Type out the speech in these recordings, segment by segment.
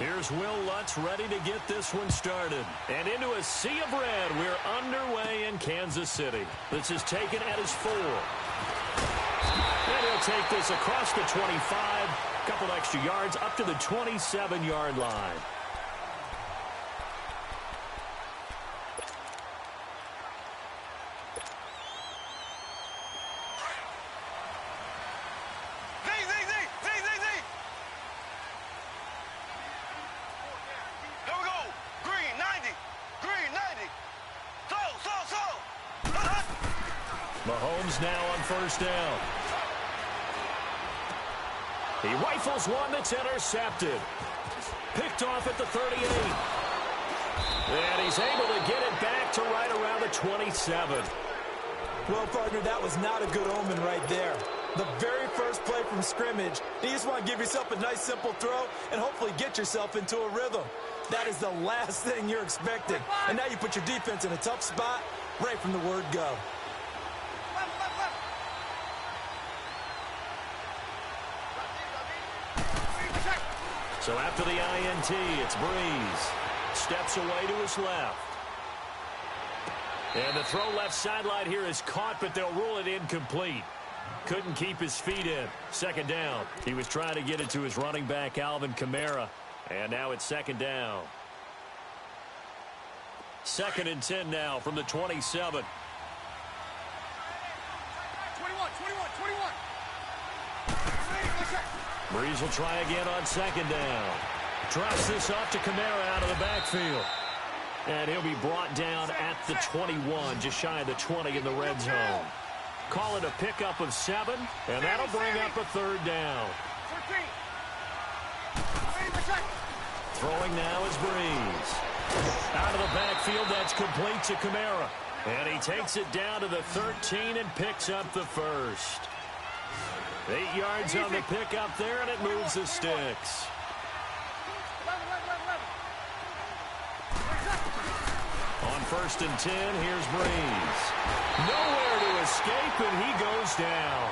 Here's Will Lutz ready to get this one started. And into a sea of red, we're underway in Kansas City. This is taken at his 4. And he'll take this across the 25, a couple extra yards up to the 27-yard line. Mahomes now on first down. He rifles one that's intercepted. Picked off at the 38. And he's able to get it back to right around the 27. Well, partner, that was not a good omen right there. The very first play from scrimmage, you just want to give yourself a nice, simple throw and hopefully get yourself into a rhythm. That is the last thing you're expecting. And now you put your defense in a tough spot right from the word go. So after the INT, it's Breeze. Steps away to his left. And the throw left sideline here is caught, but they'll rule it incomplete. Couldn't keep his feet in. Second down. He was trying to get it to his running back, Alvin Kamara. And now it's second down. 2nd and 10 now from the 27. 21. Breeze will try again on second down. Drops this off to Kamara out of the backfield. And he'll be brought down at the 21, just shy of the 20 in the red zone. Call it a pickup of 7, and that'll bring up a third down. Throwing now is Breeze. Out of the backfield, that's complete to Kamara. And he takes it down to the 13 and picks up the first. 8 yards on the pickup there, and it moves the sticks. On 1st and 10, here's Breeze. Nowhere to escape, and he goes down.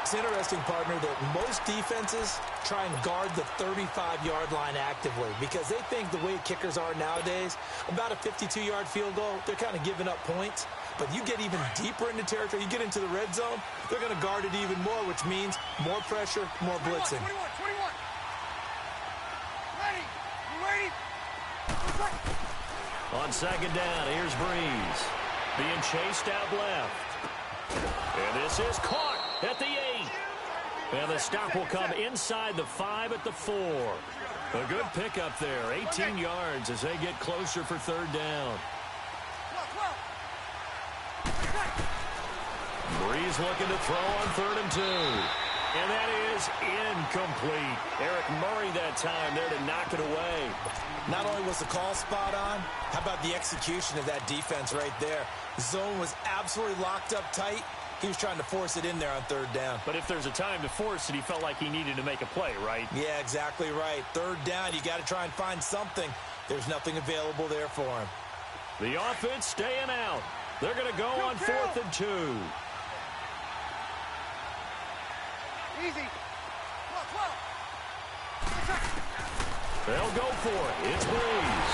It's interesting, partner, that most defenses try and guard the 35-yard line actively because they think the way kickers are nowadays, about a 52-yard field goal, they're kind of giving up points. But you get even deeper into territory, you get into the red zone, they're going to guard it even more, which means more pressure, more blitzing. 21. Ready. On second down, here's Breeze. Being chased out left. And this is caught at the 8. And the stop will come inside the 5 at the 4. A good pickup there, 18 yards as they get closer for third down. Breeze looking to throw on 3rd and 2. And that is incomplete. Eric Murray that time there to knock it away. Not only was the call spot on, how about the execution of that defense right there? The zone was absolutely locked up tight. He was trying to force it in there on 3rd down. But if there's a time to force it, he felt like he needed to make a play, right? Yeah, exactly right. 3rd down, you got to try and find something. There's nothing available there for him. The offense staying out. They're going to go on 4th and 2. Easy. They'll go for it. It's Breeze.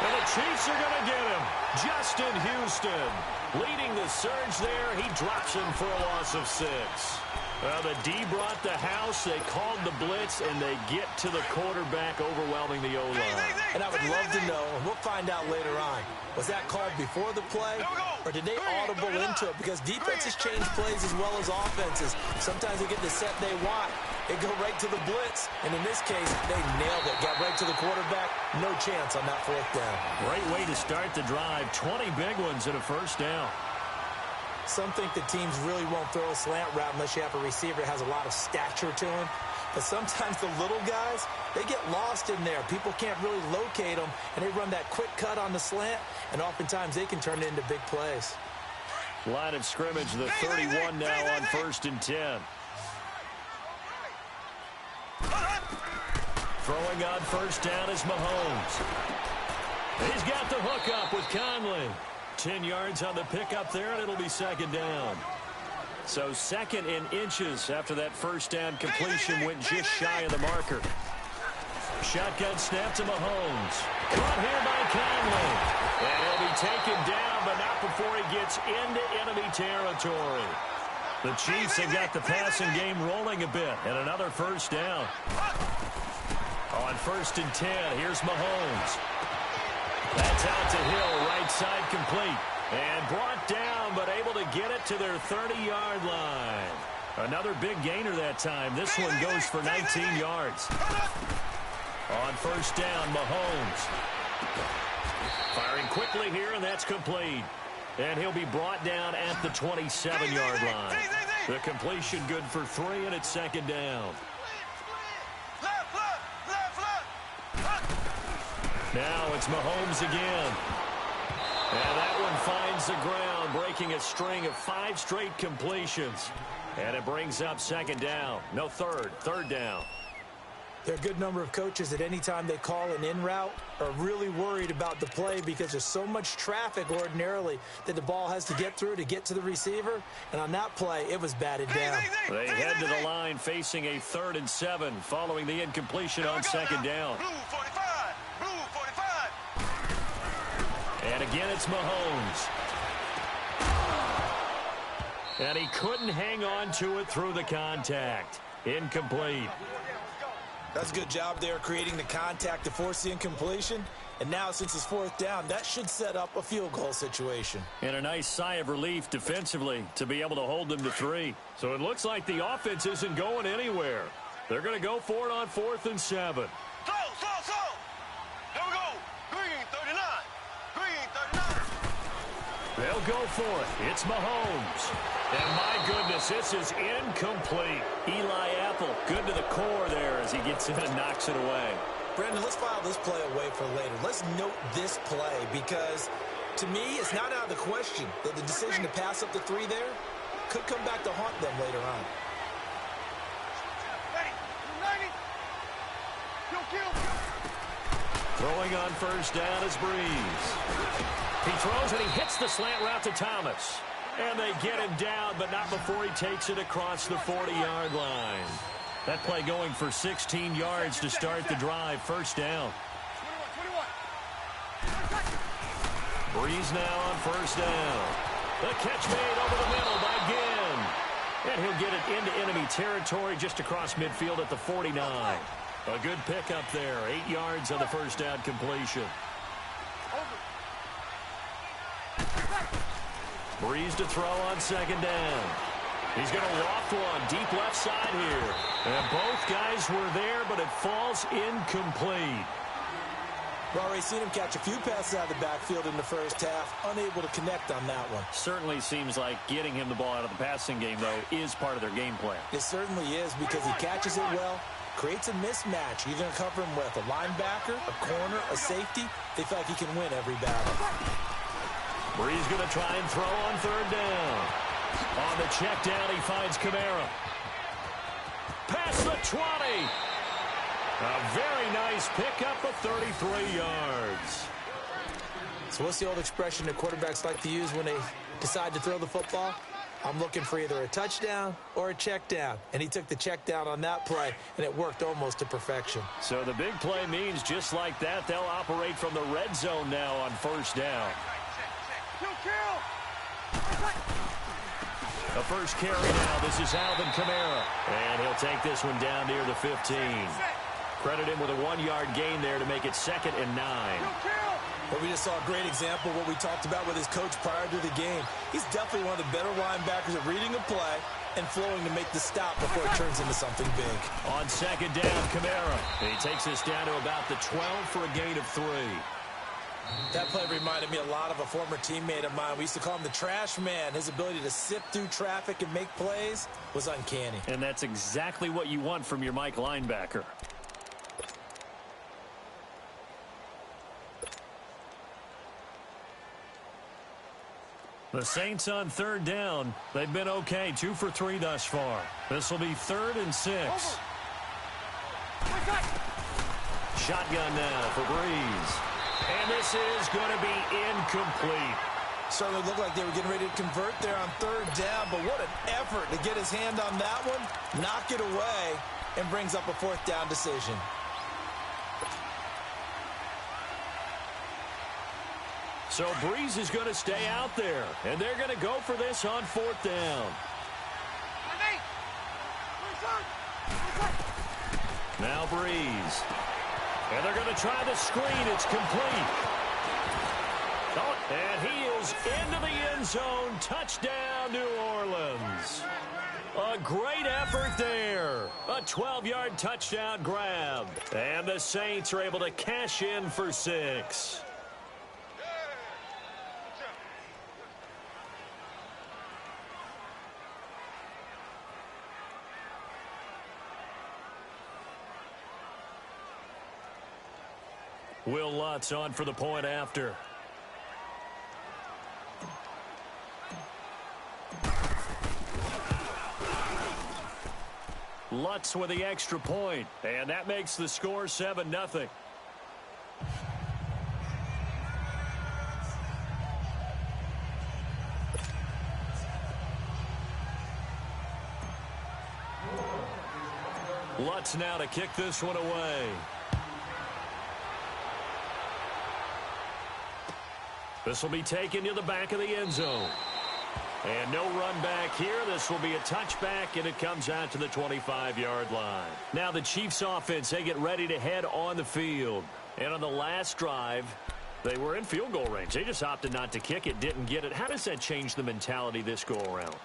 And the Chiefs are going to get him. Justin Houston leading the surge there. He drops him for a loss of 6. The D brought the house. They called the blitz, and they get to the quarterback, overwhelming the O-line. And I would love to know, and we'll find out later on, was that called before the play, or did they audible into it? Because defenses change plays as well as offenses. Sometimes they get the set they want. They go right to the blitz, and in this case, they nailed it. Got right to the quarterback. No chance on that 4th down. Great way to start the drive. 20 big ones and a first down. Some think the teams really won't throw a slant route unless you have a receiver that has a lot of stature to him. But sometimes the little guys, they get lost in there. People can't really locate them, and they run that quick cut on the slant, and oftentimes they can turn it into big plays. Line of scrimmage, the 31 now on 1st and 10. Throwing on 1st down is Mahomes. He's got the hook up with Conley. 10 yards on the pickup there, and it'll be second down. So 2nd and inches after that 1st down completion went just shy of the marker. Shotgun snap to Mahomes. Caught here by Conley. And he'll be taken down, but not before he gets into enemy territory. The Chiefs have got the passing game rolling a bit, and another first down. On 1st and 10, here's Mahomes. That's out to Hill, right side complete. And brought down, but able to get it to their 30-yard line. Another big gainer that time. This one goes for 19 yards. On 1st down, Mahomes. Firing quickly here, and that's complete. And he'll be brought down at the 27-yard line. The completion good for 3, and it's 2nd down. Now it's Mahomes again. And that one finds the ground, breaking a string of 5 straight completions. And it brings up 2nd down. No, third down. There are a good number of coaches at any time they call an in route are really worried about the play because there's so much traffic ordinarily that the ball has to get through to get to the receiver. And on that play, it was batted down. They head to the line facing a 3rd and 7 following the incompletion on 2nd down. Blue 45. Blue 45. And again, it's Mahomes. And he couldn't hang on to it through the contact. Incomplete. That's a good job there creating the contact to force the incompletion. And now, since it's 4th down, that should set up a field goal situation. And a nice sigh of relief defensively to be able to hold them to 3. So it looks like the offense isn't going anywhere. They're going to go for it on 4th and 7. Slow. Here we go. Green 39. Green 39. They'll go for it. It's Mahomes. And my goodness, this is incomplete. Eli Apple, good to the core there as he gets in and knocks it away. Brandon, let's file this play away for later. Let's note this play because, to me, it's not out of the question that the decision to pass up the 3 there could come back to haunt them later on. Ready. 90. Kill. Throwing on 1st down is Breeze. He throws and he hits the slant route to Thomas. And they get him down, but not before he takes it across the 40-yard line. That play going for 16 yards to start the drive. 1st down. 21. Breeze now on 1st down. The catch made over the middle by Ginn. And he'll get it into enemy territory just across midfield at the 49. A good pickup there. 8 yards on the 1st down completion. Breeze to throw on 2nd down. He's going to loft one deep left side here. And both guys were there, but it falls incomplete. We've already seen him catch a few passes out of the backfield in the 1st half, unable to connect on that one. Certainly seems like getting him the ball out of the passing game, though, is part of their game plan. It certainly is because he catches it well, creates a mismatch. You're going to cover him with a linebacker, a corner, a safety. They feel like he can win every battle. Breeze going to try and throw on 3rd down. On the check down, he finds Kamara. Past the 20. A very nice pickup of 33 yards. So what's the old expression that quarterbacks like to use when they decide to throw the football? I'm looking for either a touchdown or a check down. And he took the check down on that play, and it worked almost to perfection. So the big play means just like that, they'll operate from the red zone now on 1st down. Kill. The first carry now. This is Alvin Kamara. And he'll take this one down near the 15. Credit him with a 1-yard gain there to make it 2nd and 9. Well, we just saw a great example of what we talked about with his coach prior to the game. He's definitely one of the better linebackers at reading a play and flowing to make the stop before it turns into something big. On 2nd down, Kamara. He takes this down to about the 12 for a gain of 3. That play reminded me a lot of a former teammate of mine. We used to call him the trash man. His ability to sift through traffic and make plays was uncanny. And that's exactly what you want from your Mike linebacker. The Saints on 3rd down. They've been okay. 2 for 3 thus far. This will be 3rd and 6. Shotgun now for Breeze. And this is going to be incomplete. Certainly looked like they were getting ready to convert there on 3rd down, but what an effort to get his hand on that one, knock it away, and brings up a 4th down decision. So Breeze is going to stay out there, and they're going to go for this on 4th down. Now Breeze. And they're going to try the screen. It's complete. Oh, and he is into the end zone. Touchdown, New Orleans. A great effort there. A 12-yard touchdown grab. And the Saints are able to cash in for 6. Will Lutz on for the point after. Lutz with the extra point, and that makes the score 7-0. Lutz now to kick this one away. This will be taken to the back of the end zone. And no run back here. This will be a touchback, and it comes out to the 25-yard line. Now the Chiefs offense, they get ready to head on the field. And on the last drive, they were in field goal range. They just opted not to kick it, didn't get it. How does that change the mentality this go around?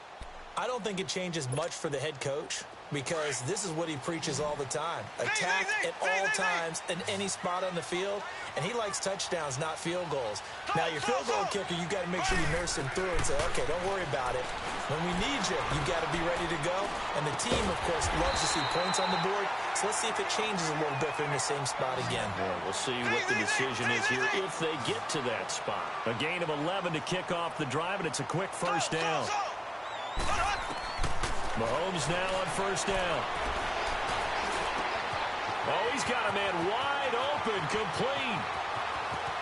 I don't think it changes much for the head coach because this is what he preaches all the time. Attack at all times in any spot on the field, and he likes touchdowns, not field goals. Now, your field goal kicker, you got to make sure you nurse him through and say, okay, don't worry about it. When we need you, you got to be ready to go. And the team, of course, loves to see points on the board. So let's see if it changes a little bit if they're in the same spot again. Well, we'll see what the decision is here if they get to that spot. A gain of 11 to kick off the drive, and it's a quick first down. Mahomes now on first down. Oh, he's got a man wide open, complete.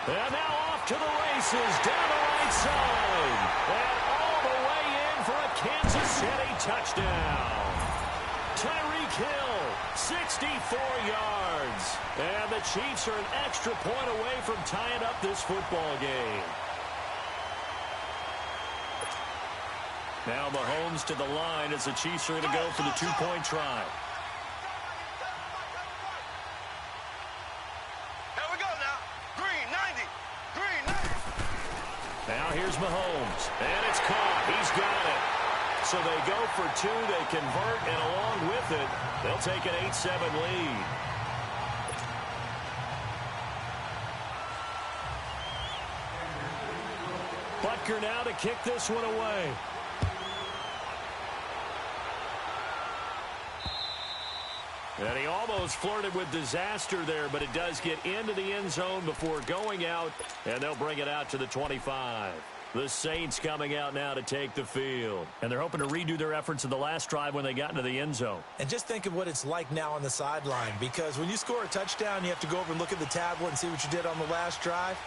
And now off to the races, down the right side. And all the way in for a Kansas City touchdown. Tyreek Hill, 64 yards. And the Chiefs are an extra point away from tying up this football game. Now Mahomes to the line as the Chiefs are going to go for the two-point try. Here we go now. Green 90. Green 90. Now here's Mahomes. And it's caught. He's got it. So they go for 2. They convert, and along with it, they'll take an 8-7 lead. Butker now to kick this one away. And he almost flirted with disaster there, but it does get into the end zone before going out, and they'll bring it out to the 25. The Saints coming out now to take the field. And they're hoping to redo their efforts in the last drive when they got into the end zone. And just think of what it's like now on the sideline, because when you score a touchdown, you have to go over and look at the tablet and see what you did on the last drive.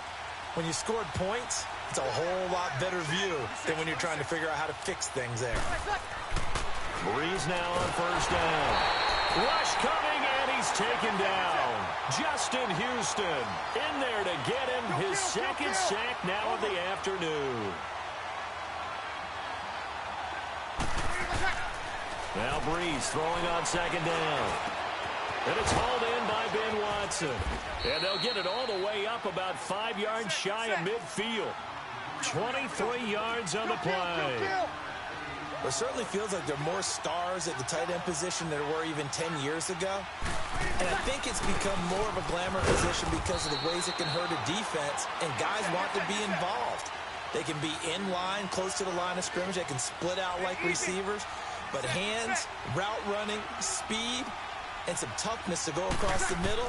When you scored points, it's a whole lot better view than when you're trying to figure out how to fix things there. Breeze now on first down. Rush coming, and he's taken down. Justin Houston in there to get him his second sack now of the afternoon. Now Breeze throwing on second down. And it's hauled in by Ben Watson. And they'll get it all the way up about 5 yards shy of midfield. 23 yards on the play. It certainly feels like there are more stars at the tight end position than there were even 10 years ago. And I think it's become more of a glamour position because of the ways it can hurt a defense, and guys want to be involved. They can be in line, close to the line of scrimmage. They can split out like receivers. But hands, route running, speed, and some toughness to go across the middle,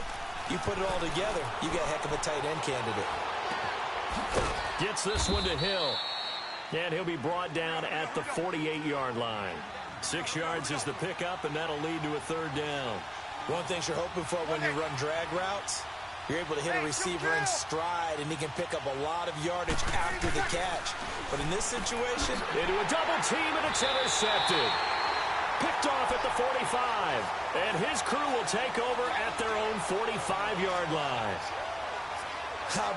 you put it all together, you got a heck of a tight end candidate. Gets this one to Hill. And he'll be brought down at the 48-yard line. 6 yards is the pickup, and that'll lead to a third down. One of the things you're hoping for when you run drag routes, you're able to hit a receiver in stride, and he can pick up a lot of yardage after the catch. But in this situation, into a double team, and it's intercepted. Picked off at the 45. And his crew will take over at their own 45-yard line.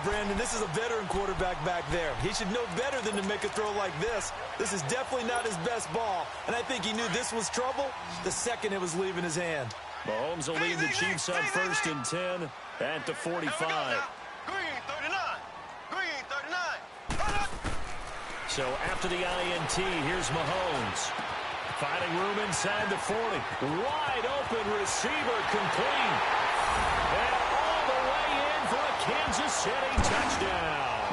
Brandon, this is a veteran quarterback back there. He should know better than to make a throw like this. This is definitely not his best ball, and I think he knew this was trouble the second it was leaving his hand. Mahomes will lead the Chiefs up first and 10 at the 45. Green 39. Green 39. So after the INT, here's Mahomes. Finding room inside the 40. Wide open receiver complete. And all the way in for a Kansas City touchdown.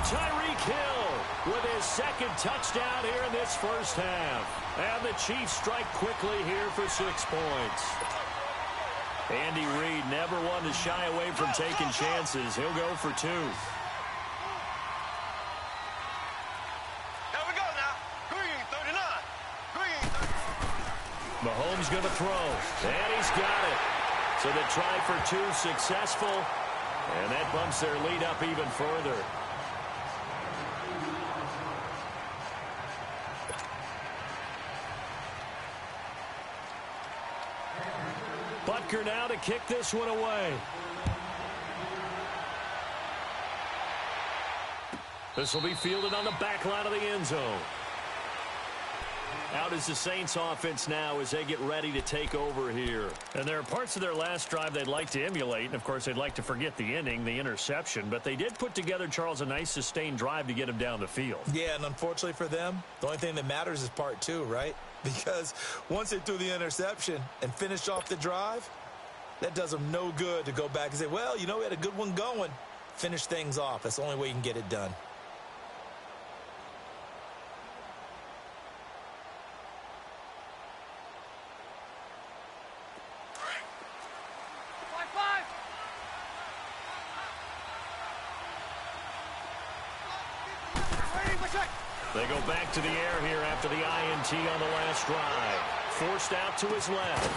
Tyreek Hill with his second touchdown here in this first half. And the Chiefs strike quickly here for 6 points. Andy Reid never one to shy away from taking chances. He'll go for 2. Mahomes going to throw, and he's got it. So the try for 2 successful, and that bumps their lead up even further. Butker now to kick this one away. This will be fielded on the back line of the end zone. Out is the Saints offense now as they get ready to take over here. And there are parts of their last drive they'd like to emulate. And, of course, they'd like to forget the inning, the interception. But they did put together, Charles, a nice sustained drive to get him down the field. Yeah, and unfortunately for them, the only thing that matters is part 2, right? Because once they threw the interception and finished off the drive, that does them no good to go back and say, well, you know, we had a good one going. Finish things off. That's the only way you can get it done. They go back to the air here after the INT on the last drive. Forced out to his left.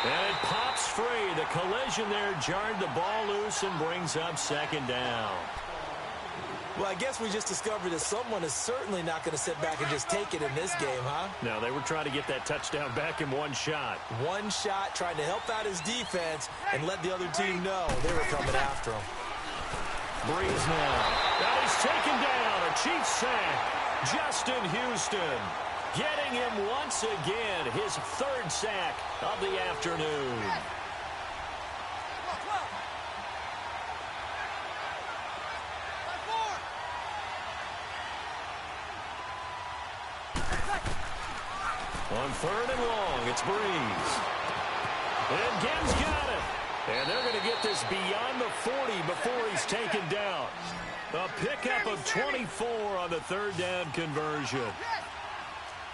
And it pops free. The collision there jarred the ball loose and brings up second down. Well, I guess we just discovered that someone is certainly not going to sit back and just take it in this game, huh? No, they were trying to get that touchdown back in one shot. One shot, trying to help out his defense and let the other team know they were coming after him. Breeze now. That is taken down. A Chiefs sack. Justin Houston getting him once again. His 3rd sack of the afternoon. On 3rd and long, it's Breeze. And Gibbs got it. And they're going to get this beyond the 40 before he's taken down. A pickup of 24 on the 3rd down conversion.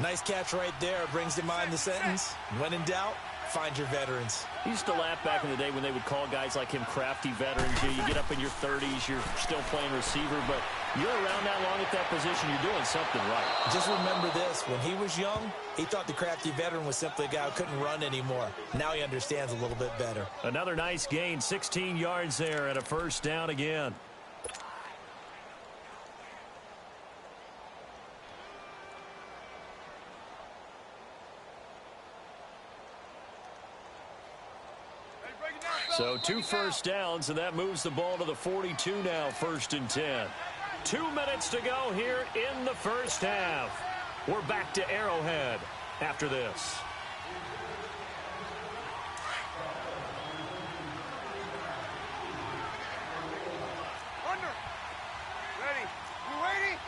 Nice catch right there. Brings to mind the sentence, when in doubt, find your veterans. I used to laugh back in the day when they would call guys like him crafty veterans. You get up in your 30s, you're still playing receiver, but you're around that long at that position, you're doing something right. Just remember this, when he was young, he thought the crafty veteran was simply a guy who couldn't run anymore. Now he understands a little bit better. Another nice gain, 16 yards there and a 1st down again. So 2 first downs, and that moves the ball to the 42 now, 1st and 10. 2 minutes to go here in the first half. We're back to Arrowhead after this. Under. Ready. You ready?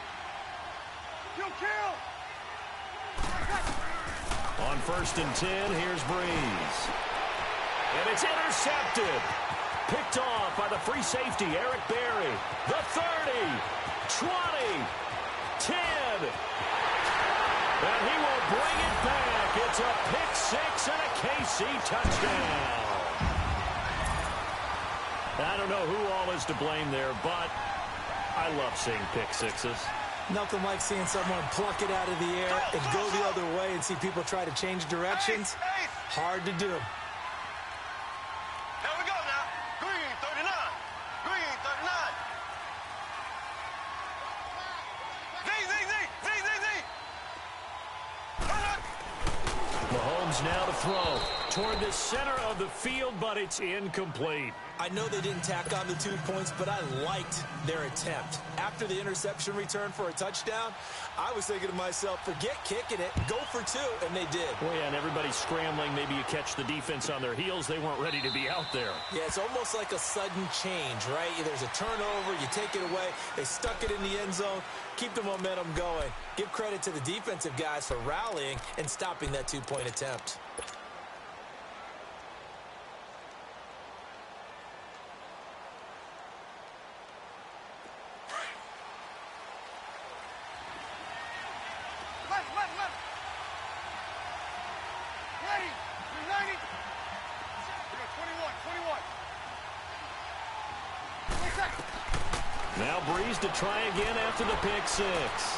You kill. On 1st and 10, here's Breeze. And it's intercepted. Picked off by the free safety, Eric Berry. The 30, 20, 10. And he will bring it back. It's a pick 6 and a KC touchdown. I don't know who all is to blame there, but I love seeing pick 6s. Nothing like seeing someone pluck it out of the air and go the other way and see people try to change directions. Hard to do. Now to throw. toward the center of the field, but it's incomplete. I know they didn't tack on the 2 points, but I liked their attempt. After the interception return for a touchdown, I was thinking to myself, forget kicking it, go for 2, and they did. Well, yeah, and everybody's scrambling. Maybe you catch the defense on their heels. They weren't ready to be out there. Yeah, it's almost like a sudden change, right? There's a turnover, you take it away, they stuck it in the end zone, keep the momentum going. Give credit to the defensive guys for rallying and stopping that 2-point attempt. Now Breeze to try again after the pick six.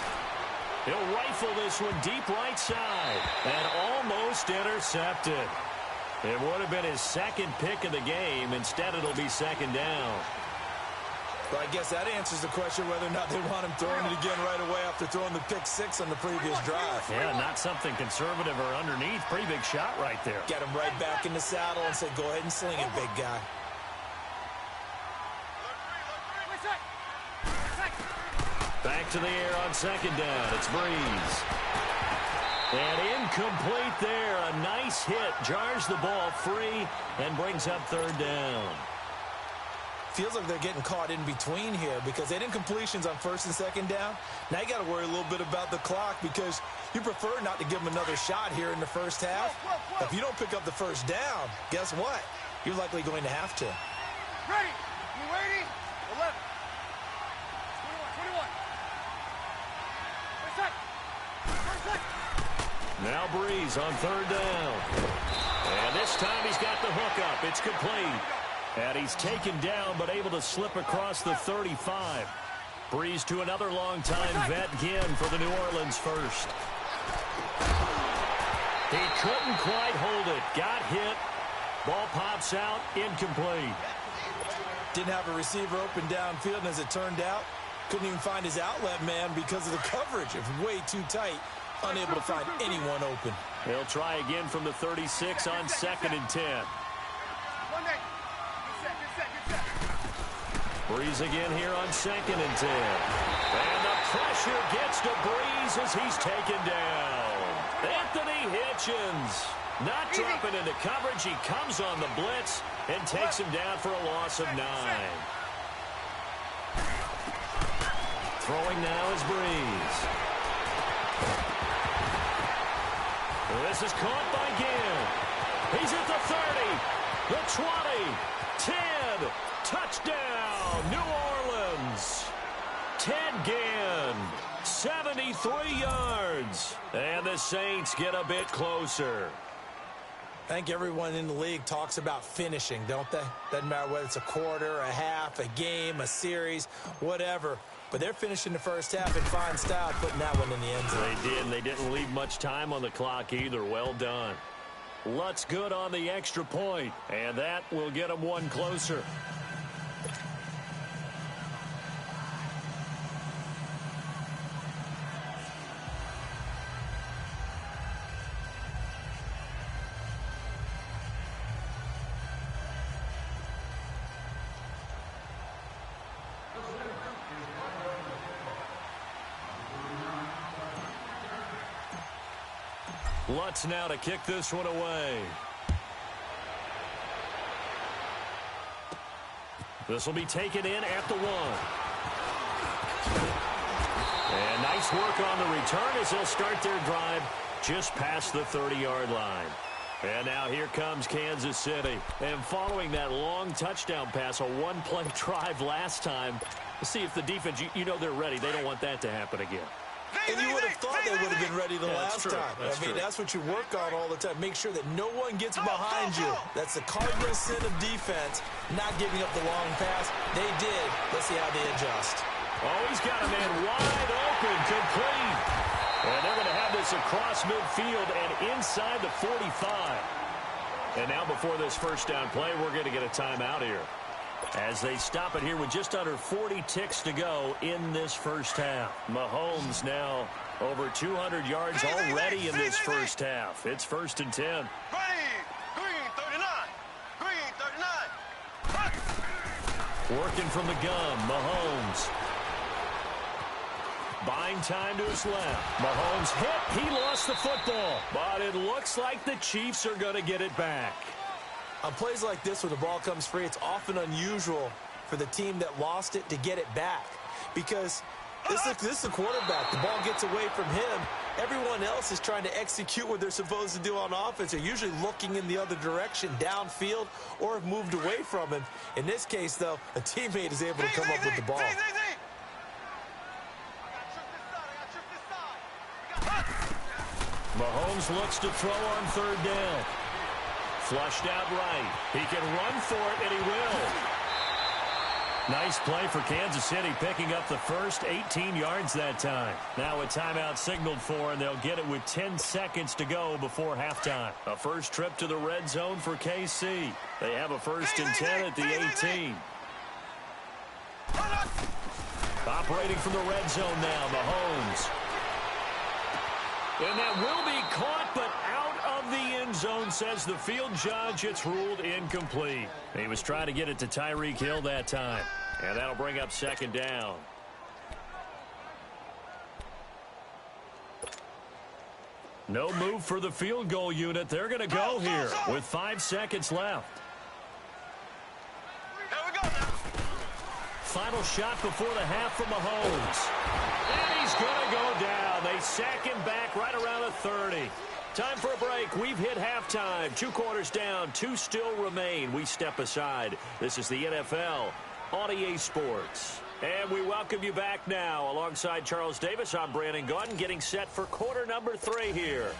He'll rifle this one deep right side and almost intercepted. It would have been his second pick of the game. Instead, it'll be second down. Well, I guess that answers the question whether or not they want him throwing it again right away after throwing the pick six on the previous drive. Yeah, not something conservative or underneath. Pretty big shot right there. Get him right back in the saddle and say, go ahead and sling it, big guy. Back to the air on second down. It's Breeze. And incomplete there. A nice hit. Jars the ball free and brings up third down. Feels like they're getting caught in between here because they didn't completions on first and second down. Now you got to worry a little bit about the clock because you prefer not to give them another shot here in the first half. If you don't pick up the first down, guess what? You're likely going to have to. Ready. You ready? 11. 21. Now Breeze on third down. And this time he's got the hook up. It's complete. And he's taken down but able to slip across the 35. Breeze to another long-time vet again for the New Orleans first. He couldn't quite hold it. Got hit. Ball pops out. Incomplete. Didn't have a receiver open downfield, and as it turned out, couldn't even find his outlet man because of the coverage. It was way too tight. Unable to find anyone open. He'll try again from the 36 on second and 10. Breeze again here on second and 10. And the pressure gets to Breeze as he's taken down. Anthony Hitchens not dropping into coverage. He comes on the blitz and takes him down for a loss of 9. Throwing now is Breeze. This is caught by Ginn. He's at the 30, the 20, 10. Touchdown, New Orleans. Ted Ginn, 73 yards. And the Saints get a bit closer. I think everyone in the league talks about finishing, don't they? Doesn't matter whether it's a quarter, a half, a game, a series, whatever. But they're finishing the first half in fine style, putting that one in the end zone. They did, and they didn't leave much time on the clock either. Well done. Lutz good on the extra point, and that will get them one closer. Lutz now to kick this one away. This will be taken in at the 1. And nice work on the return as they'll start their drive just past the 30-yard line. And now here comes Kansas City. And following that long touchdown pass, a one-play drive last time, let's see if the defense, you know they're ready. They don't want that to happen again. And you would have thought they would have been ready the last time. That's true. That's what you work on all the time. Make sure that no one gets behind you. That's the cardinal sin of defense, not giving up the long pass. They did. Let's see how they adjust. Oh, he's got a man wide open, complete. And they're going to have this across midfield and inside the 45. And now before this first down play, we're going to get a timeout here, as they stop it here with just under 40 ticks to go in this first half. Mahomes now over 200 yards already in this first half. It's first and 10. Ready. 3, Working from the gun, Mahomes. Buying time to his left. Mahomes hit. He lost the football. But it looks like the Chiefs are going to get it back. On plays like this where the ball comes free, it's often unusual for the team that lost it to get it back. Because this is the quarterback. The ball gets away from him. Everyone else is trying to execute what they're supposed to do on offense. They're usually looking in the other direction, downfield, or have moved away from him. In this case, though, a teammate is able to come up with the ball. Mahomes looks to throw on third down. Flushed out right. He can run for it, and he will. Nice play for Kansas City, picking up the first 18 yards that time. Now a timeout signaled for, and they'll get it with 10 seconds to go before halftime. A first trip to the red zone for KC. They have a 1st and 10 at the 18. Operating from the red zone now, Mahomes. And that will be caught, but out of the end zone, says the field judge. It's ruled incomplete. He was trying to get it to Tyreek Hill that time. And that'll bring up 2nd down. No move for the field goal unit. They're going to go here with 5 seconds left. Here we go now. Final shot before the half from Mahomes. And he's going to go down. They sack him back right around the 30. Time for a break. We've hit halftime. 2 quarters down. 2 still remain. We step aside. This is the NFL on EA Sports. And we welcome you back now. Alongside Charles Davis, I'm Brandon Gunn, getting set for quarter number 3 here.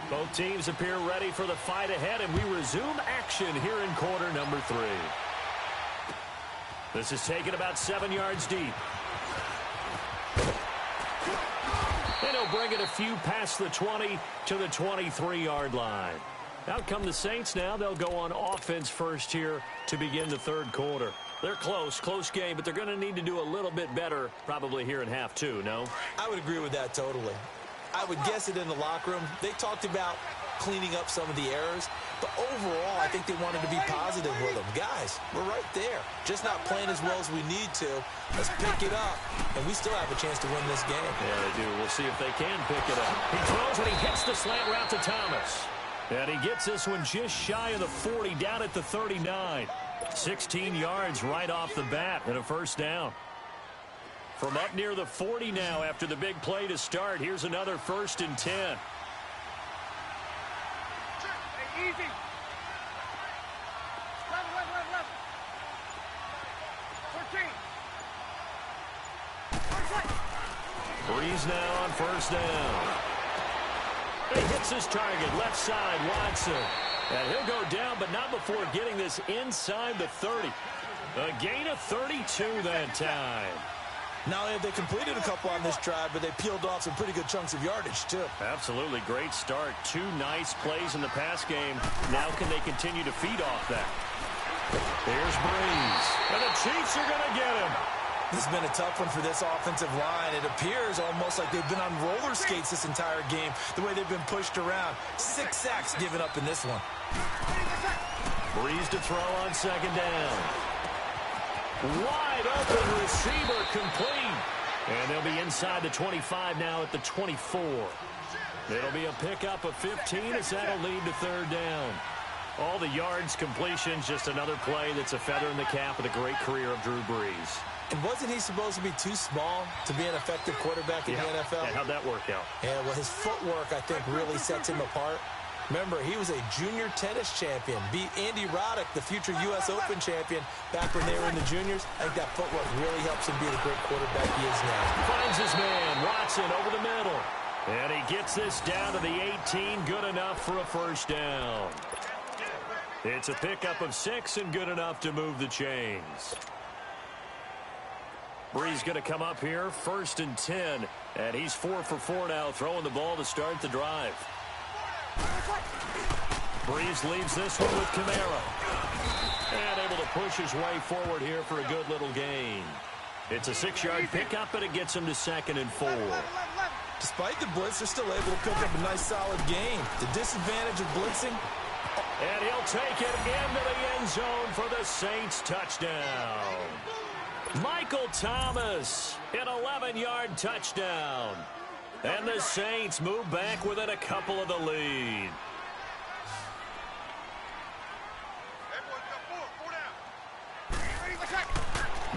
Both teams appear ready for the fight ahead, and we resume action here in quarter number 3. This is taken about 7 yards deep. And he'll bring it a few past the 20 to the 23-yard line. Out come the Saints now. They'll go on offense first here to begin the 3rd quarter. They're close game, but they're going to need to do a little bit better probably here in half 2, no? I would agree with that totally. I would guess it in the locker room. They talked about cleaning up some of the errors, but overall, I think they wanted to be positive with them. Guys, we're right there. Just not playing as well as we need to. Let's pick it up, and we still have a chance to win this game. Yeah, they do. We'll see if they can pick it up. He throws and he hits the slant route to Thomas. And he gets this one just shy of the 40, down at the 39. 16 yards right off the bat and a 1st down. From up near the 40 now after the big play to start. Here's another 1st and 10. Hey, easy. Left. 14. Breeze now on 1st down. He hits his target, left side, Watson. And he'll go down, but not before getting this inside the 30. A gain of 32 that time. Not only have they completed a couple on this drive, but they peeled off some pretty good chunks of yardage, too. Absolutely. Great start. 2 nice plays in the pass game. Now can they continue to feed off that? Here's Breeze. And the Chiefs are going to get him. This has been a tough one for this offensive line. It appears almost like they've been on roller skates this entire game, the way they've been pushed around. 6 sacks given up in this one. Breeze to throw on 2nd down. Wide open receiver, complete. And they'll be inside the 25 now at the 24. It'll be a pickup of 15 as that'll lead to 3rd down. All the yards, completions, just another play that's a feather in the cap of the great career of Drew Brees. And wasn't he supposed to be too small to be an effective quarterback in the NFL? Yeah, how'd that work out? Yeah, well, his footwork, I think, really sets him apart. Remember, he was a junior tennis champion, beat Andy Roddick, the future U.S. Open champion, back when they were in the juniors. I think that footwork really helps him be the great quarterback he is now. Finds his man, Watson, over the middle. And he gets this down to the 18, good enough for a 1st down. It's a pickup of 6 and good enough to move the chains. Breeze going to come up here, 1st and 10, and he's 4 for 4 now, throwing the ball to start the drive. Breeze leaves this one with Kamara. And able to push his way forward here for a good little gain. It's a 6-yard pickup, and it gets him to 2nd and 4. Despite the blitz, they're still able to pick up a nice solid gain. The disadvantage of blitzing, And he'll take it into the end zone for the Saints touchdown. Michael Thomas, an 11-yard touchdown. And the Saints move back within a couple of the lead.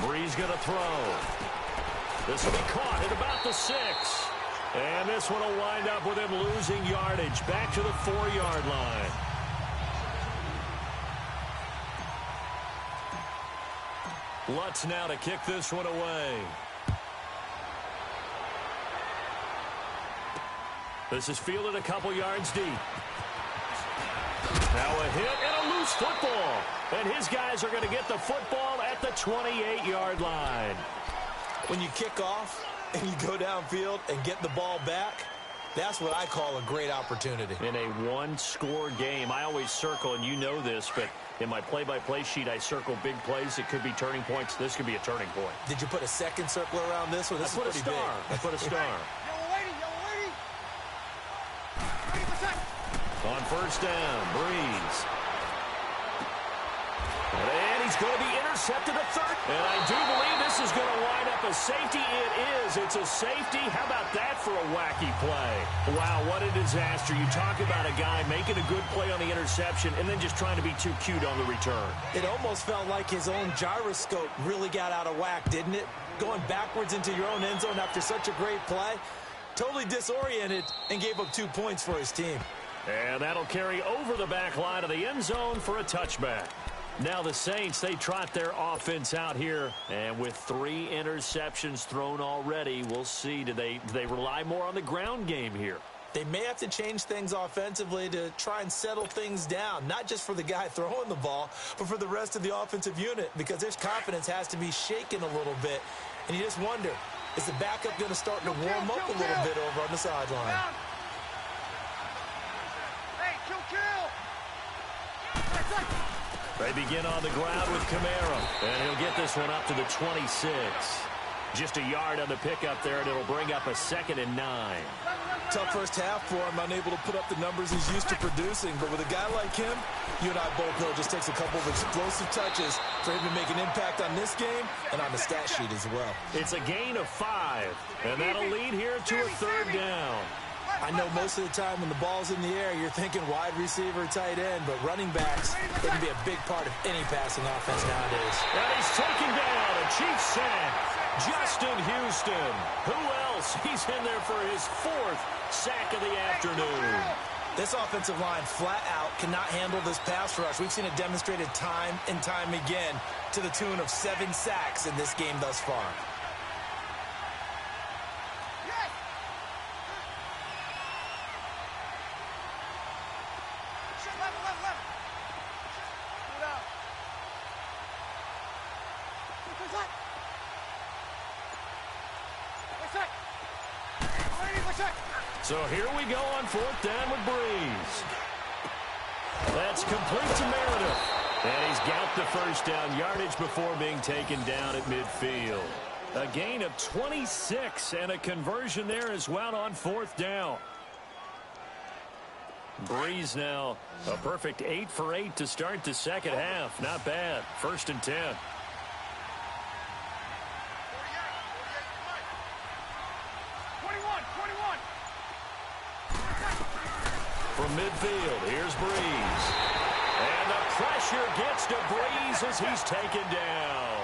Breeze going to throw. This will be caught at about the 6. And this one will wind up with him losing yardage back to the 4-yard line. Lutz now to kick this one away. This is fielded a couple yards deep. Now a hit and a loose football. And his guys are going to get the football at the 28-yard line. When you kick off and you go downfield and get the ball back, that's what I call a great opportunity. In a one-score game, I always circle, and you know this, but in my play-by-play sheet, I circle big plays. It could be turning points. This could be a turning point. Did you put a second circle around this one? This is pretty big. I put a star. On first down, Breeze. And he's going to be intercepted a third. And I do believe this is going to wind up a safety. It is. It's a safety. How about that for a wacky play? Wow, what a disaster. You talk about a guy making a good play on the interception and then just trying to be too cute on the return. It almost felt like his own gyroscope really got out of whack, didn't it? Going backwards into your own end zone after such a great play. Totally disoriented and gave up 2 points for his team. And that'll carry over the back line of the end zone for a touchback. Now the Saints, they trot their offense out here. And with 3 interceptions thrown already, we'll see. Do they rely more on the ground game here? They may have to change things offensively to try and settle things down, not just for the guy throwing the ball, but for the rest of the offensive unit, because their confidence has to be shaken a little bit. And you just wonder, is the backup going to start to warm up a little bit over on the sideline? They begin on the ground with Kamara, and he'll get this one up to the 26. Just a yard on the pickup there, and it'll bring up a 2nd and 9. Tough first half for him, unable to put up the numbers he's used to producing. But with a guy like him, you and I both know it just takes a couple of explosive touches for him to make an impact on this game and on the stat sheet as well. It's a gain of 5, and that'll lead here to a 3rd down. I know most of the time when the ball's in the air, you're thinking wide receiver, tight end, but running backs can be a big part of any passing offense nowadays. And he's taken down a Chiefs sack. Justin Houston. Who else? He's in there for his 4th sack of the afternoon. This offensive line flat out cannot handle this pass rush. We've seen it demonstrated time and time again to the tune of 7 sacks in this game thus far. So here we go on 4th down with Breeze. That's complete to Meredith. And he's got the first down yardage before being taken down at midfield. A gain of 26 and a conversion there as well on 4th down. Breeze now a perfect 8 for 8 to start the second half. Not bad. 1st and 10. From midfield, here's Breeze. And the pressure gets to Breeze as he's taken down.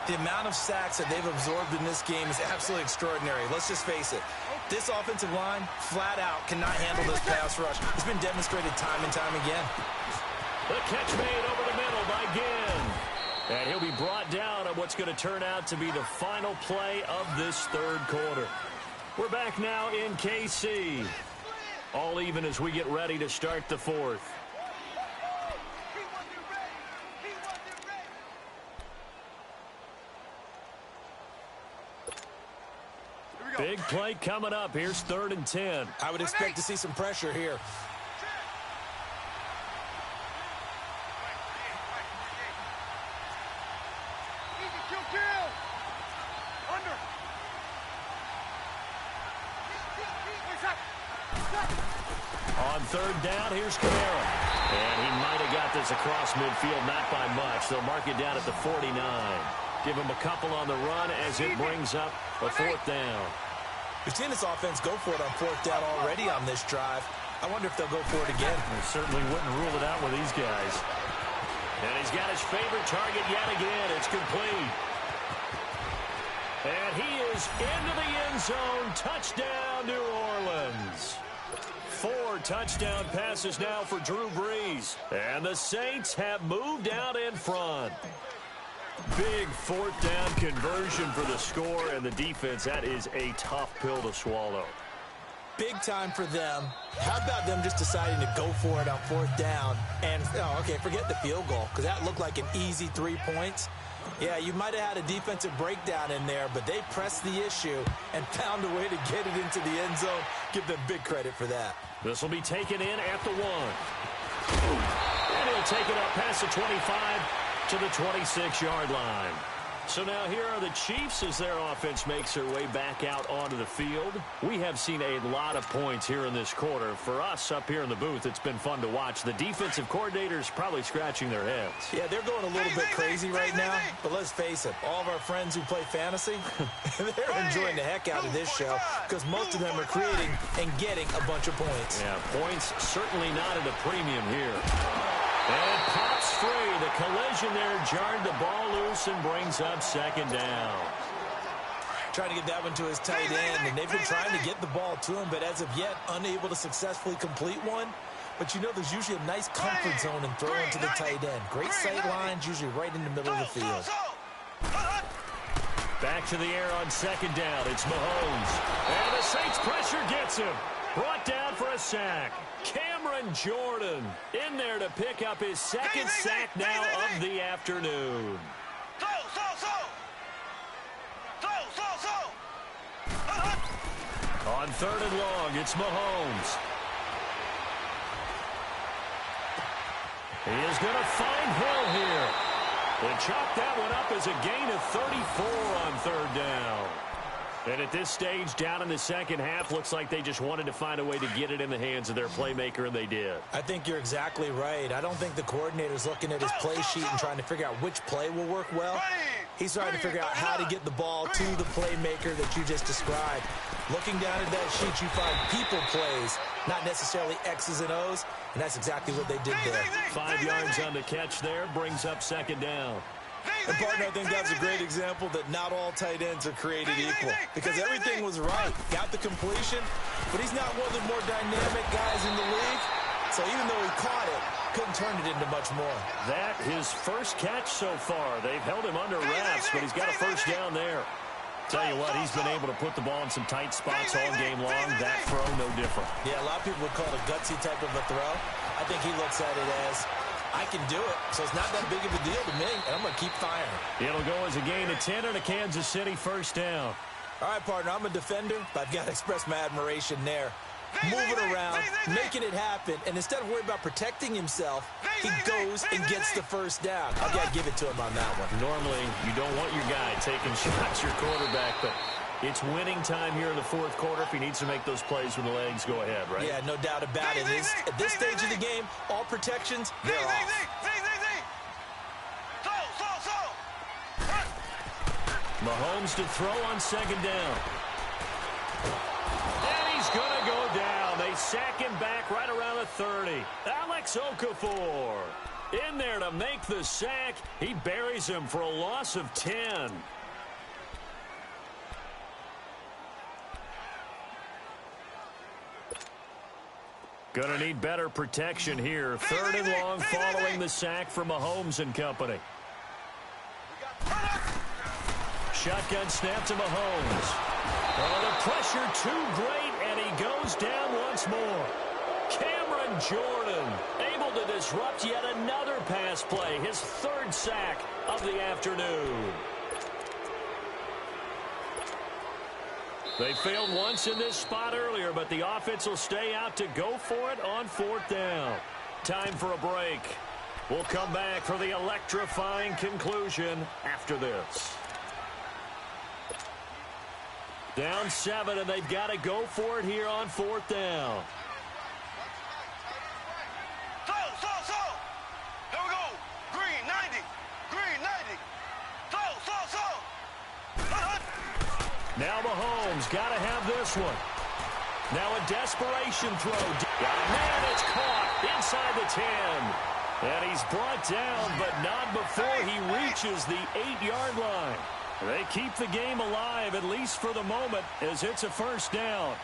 The amount of sacks that they've absorbed in this game is absolutely extraordinary. Let's just face it. This offensive line, flat out, cannot handle this pass rush. It's been demonstrated time and time again. The catch made over the middle by Ginn. And he'll be brought down on what's going to turn out to be the final play of this 3rd quarter. We're back now in KC. All even as we get ready to start the 4th. Big play coming up. Here's 3rd and 10. I would expect to see some pressure here. On 3rd down, here's Kamara. And he might have got this across midfield, not by much. They'll mark it down at the 49. Give him a couple on the run as it brings up a fourth down. We've seen this offense go for it on fourth down already on this drive. I wonder if they'll go for it again. They certainly wouldn't rule it out with these guys. And he's got his favorite target yet again. It's complete. And he is into the end zone. Touchdown, New Orleans. 4 touchdown passes now for Drew Brees. And the Saints have moved out in front. Big fourth down conversion for the score, and the defense, that is a tough pill to swallow. Big time for them. How about them just deciding to go for it on fourth down? And, okay, forget the field goal, because that looked like an easy 3 points. Yeah, you might have had a defensive breakdown in there, but they pressed the issue and found a way to get it into the end zone. Give them big credit for that. This will be taken in at the 1. And he'll take it up past the 25 to the 26-yard line. So now here are the Chiefs as their offense makes their way back out onto the field. We have seen a lot of points here in this quarter. For us up here in the booth, it's been fun to watch. The defensive coordinators probably scratching their heads. Yeah, they're going a little bit crazy right now. But let's face it, all of our friends who play fantasy, they're enjoying the heck out of this show because most of them are creating and getting a bunch of points. Yeah, points certainly not at a premium here. And pops free. The collision there jarred the ball loose and brings up second down. Trying to get that one to his tight end, and they've been trying to get the ball to him, but as of yet, unable to successfully complete one. But you know there's usually a nice comfort zone in throwing to the tight end. Great sight lines, usually right in the middle of the field. Back to the air on second down. It's Mahomes. And the Saints pressure gets him. Brought down for a sack. Cameron Jordan in there to pick up his second sack now of the afternoon. On third and long, it's Mahomes. He is going to find Hill here. They chop that one up as a gain of 34 on third down. And at this stage, down in the second half, looks like they just wanted to find a way to get it in the hands of their playmaker, and they did. I think you're exactly right. I don't think the coordinator's looking at his play sheet and trying to figure out which play will work well. He's trying to figure out how to get the ball to the playmaker that you just described. Looking down at that sheet, you find people plays, not necessarily X's and O's, and that's exactly what they did there. 5 yards on the catch there, brings up second down. And, partner, I think that's a great example that not all tight ends are created equal because everything was right. Got the completion, but he's not one of the more dynamic guys in the league. So even though he caught it, couldn't turn it into much more. That his first catch so far. They've held him under wraps, but he's got a first down there. Tell you what, he's been able to put the ball in some tight spots all game long. That throw, no different. Yeah, a lot of people would call it a gutsy type of a throw. I think he looks at it as, I can do it, so it's not that big of a deal to me, and I'm going to keep firing. It'll go as a gain of 10 and a Kansas City first down. All right, partner, I'm a defender, but I've got to express my admiration there. Moving around, making it happen, and instead of worrying about protecting himself, he goes and gets the first down. I've got to give it to him on that one. Normally, you don't want your guy taking shots, your quarterback, but it's winning time here in the fourth quarter. If he needs to make those plays with the legs, go ahead, right? Yeah, no doubt about it. At this stage of the game, all protections, they're off. Mahomes to throw on second down. And he's going to go down. They sack him back right around the 30. Alex Okafor in there to make the sack. He buries him for a loss of 10. Going to need better protection here. Third and long following the sack from Mahomes and company. Shotgun snap to Mahomes. Oh, the pressure too great, and he goes down once more. Cameron Jordan able to disrupt yet another pass play. His third sack of the afternoon. They failed once in this spot earlier, but the offense will stay out to go for it on fourth down. Time for a break. We'll come back for the electrifying conclusion after this. Down 7, and they've got to go for it here on fourth down. Mahomes. Got to have this one. Now a desperation throw. Man, it's caught inside the 10. And he's brought down, but not before he reaches the 8-yard line. They keep the game alive, at least for the moment, as it's a first down.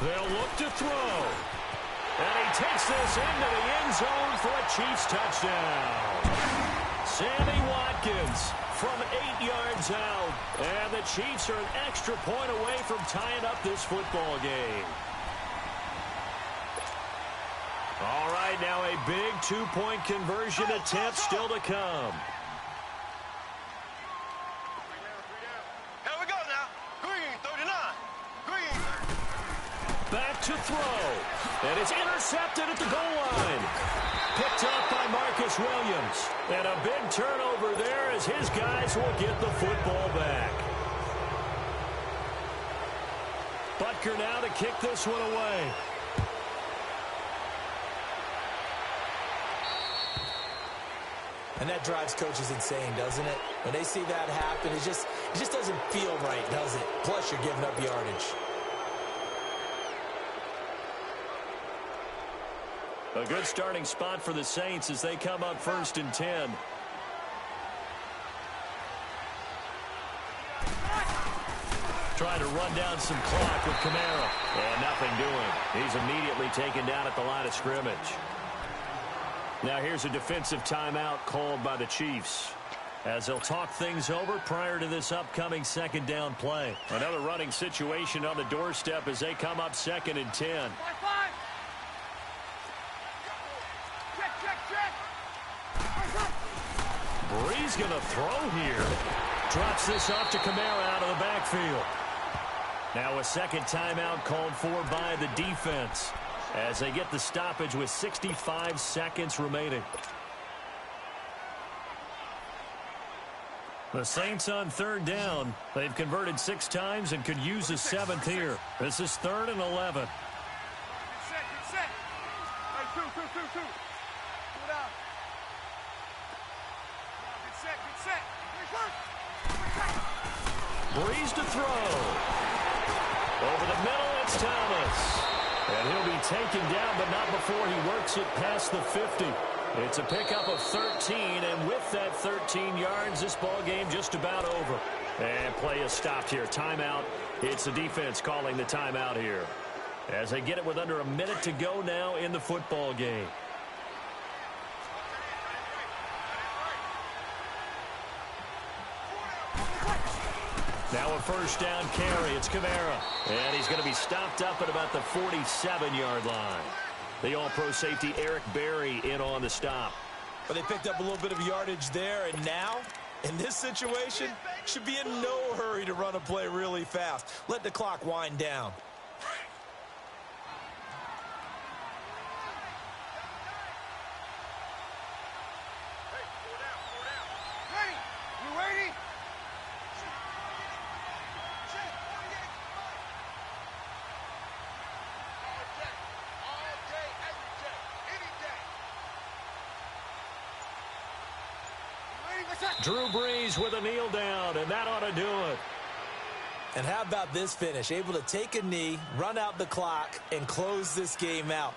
They'll look to throw. And he takes this into the end zone for a Chiefs touchdown. Sammy Watkins from 8 yards out. And the Chiefs are an extra point away from tying up this football game. All right, now a big two-point conversion attempt still to come. Back to throw. And it's intercepted at the goal line. Picked up by Marcus Williams. And a big turnover there as his guys will get the football back. Butker now to kick this one away. And that drives coaches insane, doesn't it? When they see that happen, it just doesn't feel right, does it? Plus, you're giving up yardage. A good starting spot for the Saints as they come up 1st and 10. Trying to run down some clock with Kamara. And nothing doing. He's immediately taken down at the line of scrimmage. Now here's a defensive timeout called by the Chiefs, as they'll talk things over prior to this upcoming 2nd down play. Another running situation on the doorstep as they come up 2nd and 10. Brees going to throw here. Drops this off to Kamara out of the backfield. Now a second timeout called for by the defense as they get the stoppage with 65 seconds remaining. The Saints on 3rd down. They've converted 6 times and could use a 7th here. This is 3rd and 11. Brees to throw. Over the middle, it's Thomas. And he'll be taken down, but not before he works it past the 50. It's a pickup of 13, and with that 13 yards, this ball game just about over. And play is stopped here. Timeout. It's the defense calling the timeout here, as they get it with under a minute to go now in the football game. Now a 1st down carry. It's Kamara. And he's going to be stopped up at about the 47-yard line. The all-pro safety Eric Berry in on the stop. But they picked up a little bit of yardage there, and now, in this situation, should be in no hurry to run a play really fast. Let the clock wind down. Drew Brees with a kneel down, and that ought to do it. And how about this finish? Able to take a knee, run out the clock, and close this game out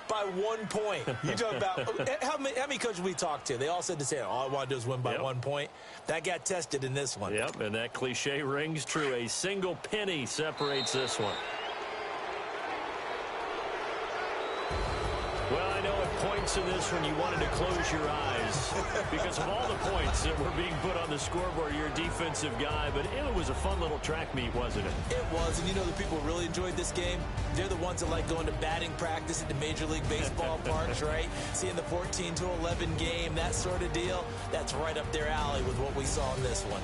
by 1 point. You talk about how many coaches we talked to? They all said the same. All I want to do is win by 1 point. That got tested in this one. Yep, and that cliche rings true. A single penny separates this one. Well, I know at points in this one you wanted to close your eyes because of all the points that were being put on the scoreboard. You're a defensive guy, but it was a fun little track meet, wasn't it? It was, and you know the people really enjoyed this game? They're the ones that like going to batting practice at the Major League Baseball parks, right? Seeing the 14-11 game, that sort of deal, that's right up their alley with what we saw in this one.